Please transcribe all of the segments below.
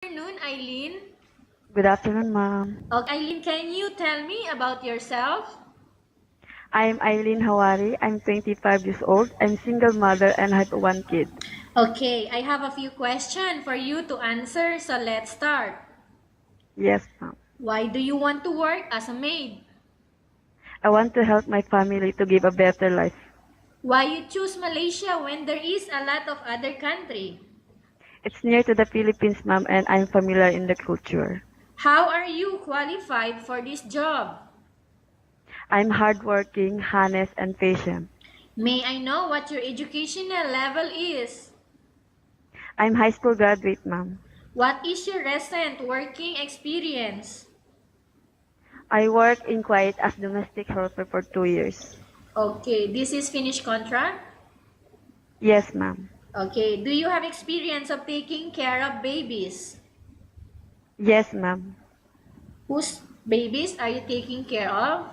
Afternoon, Ailyn. Good afternoon, ma'am. Okay, Ailyn, can you tell me about yourself? I'm ailyn Hawari. I'm 25 years old. I'm single mother and have one kid. Okay, I have a few questions for you to answer, so let's start. Yes, ma'am. Why do you want to work as a maid? I want to help my family to give a better life. Why you choose Malaysia when there is a lot of other country? It's near to the Philippines, ma'am, and I'm familiar in the culture. How are you qualified for this job? I'm hardworking, honest, and patient. May I know what your educational level is? I'm high school graduate, ma'am. What is your recent working experience? I work in Kuwait as domestic helper for 2 years. Okay, this is finished contract? Yes, ma'am. Okay, do you have experience of taking care of babies? Yes, ma'am. Whose babies are you taking care of?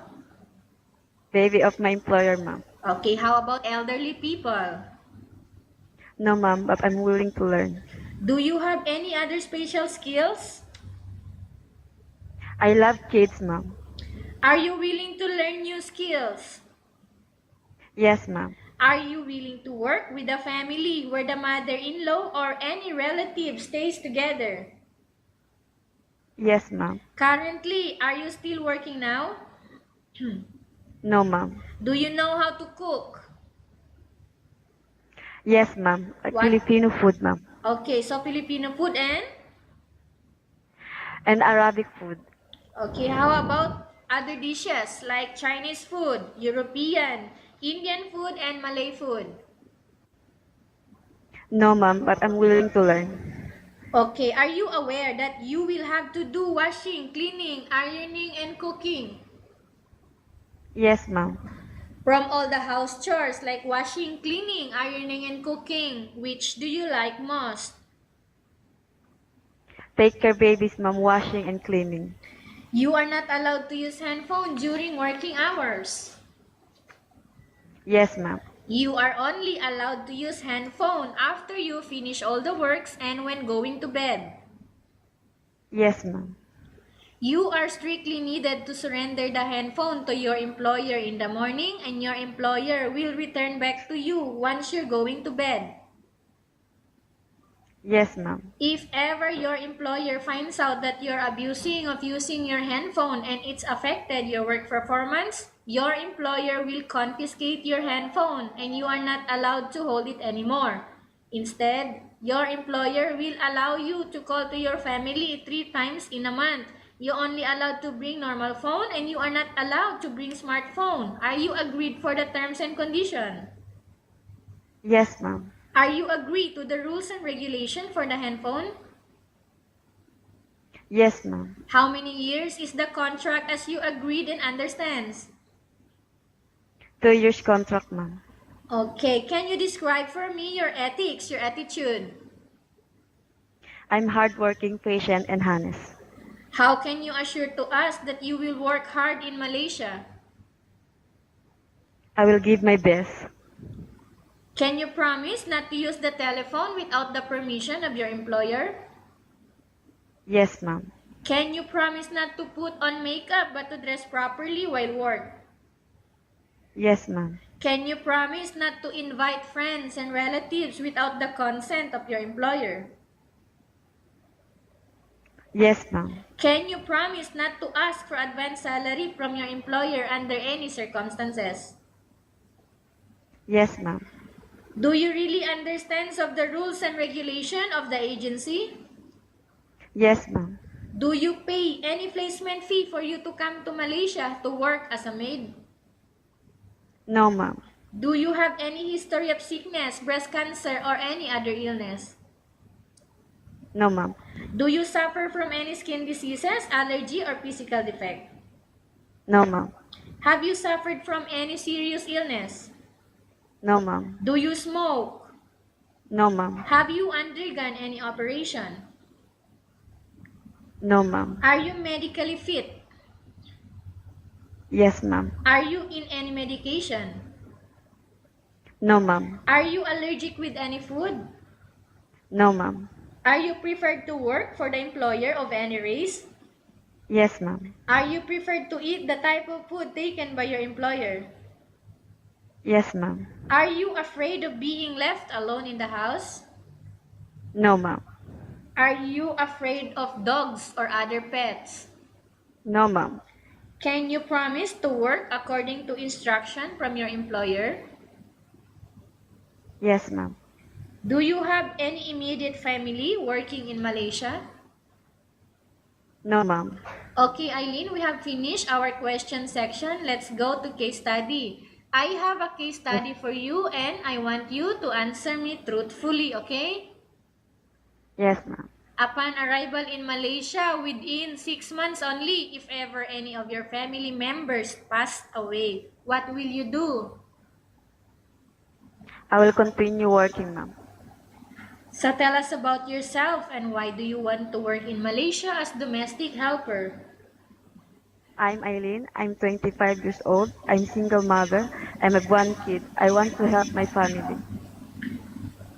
Baby of my employer, ma'am. Okay, how about elderly people? No, ma'am, but I'm willing to learn. Do you have any other special skills? I love kids, ma'am. Are you willing to learn new skills? Yes, ma'am. Are you willing to work with a family where the mother-in-law or any relative stays together? Yes, ma'am. Currently, are you still working now? No, ma'am. Do you know how to cook? Yes, ma'am. Like What? Filipino food, ma'am. Okay, so Filipino food and? And Arabic food. Okay, how about other dishes like Chinese food, European, Indian food, and Malay food? No, ma'am, but I'm willing to learn. Okay, are you aware that you will have to do washing, cleaning, ironing, and cooking? Yes, ma'am. From all the house chores like washing, cleaning, ironing, and cooking, which do you like most? Take care babies, ma'am, washing and cleaning. You are not allowed to use handphone during working hours. Yes, ma'am. You are only allowed to use handphone after you finish all the works and when going to bed. Yes, ma'am. You are strictly needed to surrender the handphone to your employer in the morning and your employer will return back to you once you're going to bed. Yes, ma'am. If ever your employer finds out that you're abusing of using your handphone and it's affected your work performance, your employer will confiscate your handphone and you are not allowed to hold it anymore. Instead, your employer will allow you to call to your family 3 times in a month. You only allowed to bring normal phone and you are not allowed to bring smartphone. Are you agreed for the terms and condition? Yes, ma'am. Are you agreed to the rules and regulation for the handphone? Yes, ma'am. How many years is the contract as you agreed and understands? 2 years contract, ma'am. Okay, can you describe for me your ethics, your attitude? I'm hardworking, patient, and honest. How can you assure to us that you will work hard in Malaysia? I will give my best. Can you promise not to use the telephone without the permission of your employer? Yes, ma'am. Can you promise not to put on makeup but to dress properly while work? Yes, ma'am. Can you promise not to invite friends and relatives without the consent of your employer? Yes, ma'am. Can you promise not to ask for advance salary from your employer under any circumstances? Yes, ma'am. Do you really understand of the rules and regulation of the agency? Yes, ma'am. Do you pay any placement fee for you to come to Malaysia to work as a maid? No, ma'am. Do you have any history of sickness, breast cancer, or any other illness? No, ma'am. Do you suffer from any skin diseases, allergy, or physical defect? No, ma'am. Have you suffered from any serious illness? No, ma'am. Do you smoke? No, ma'am. Have you undergone any operation? No, ma'am. Are you medically fit? Yes, ma'am. Are you in any medication? No, ma'am. Are you allergic with any food? No, ma'am. Are you preferred to work for the employer of any race? Yes, ma'am. Are you preferred to eat the type of food taken by your employer? Yes, ma'am. Are you afraid of being left alone in the house? No, ma'am. Are you afraid of dogs or other pets? No, ma'am. Can you promise to work according to instruction from your employer? Yes, ma'am. Do you have any immediate family working in Malaysia? No, ma'am. Okay, Ailyn, we have finished our question section. Let's go to case study. I have a case Yes, study for you and I want you to answer me truthfully, okay? yes, ma'am. Upon arrival in Malaysia, within 6 months only, if ever any of your family members passed away, what will you do? I will continue working, ma'am. So tell us about yourself and why do you want to work in Malaysia as domestic helper? I'm Ailyn. I'm 25 years old. I'm single mother. I have one kid. I want to help my family.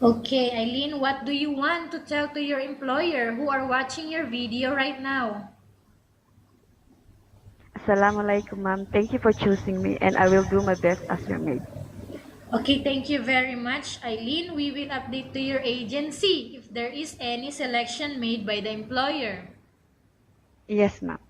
Okay, Ailyn, what do you want to tell to your employer who are watching your video right now? Assalamualaikum, ma'am. Thank you for choosing me, and I will do my best as your maid. Okay, thank you very much, Ailyn. We will update to your agency if there is any selection made by the employer. Yes, ma'am.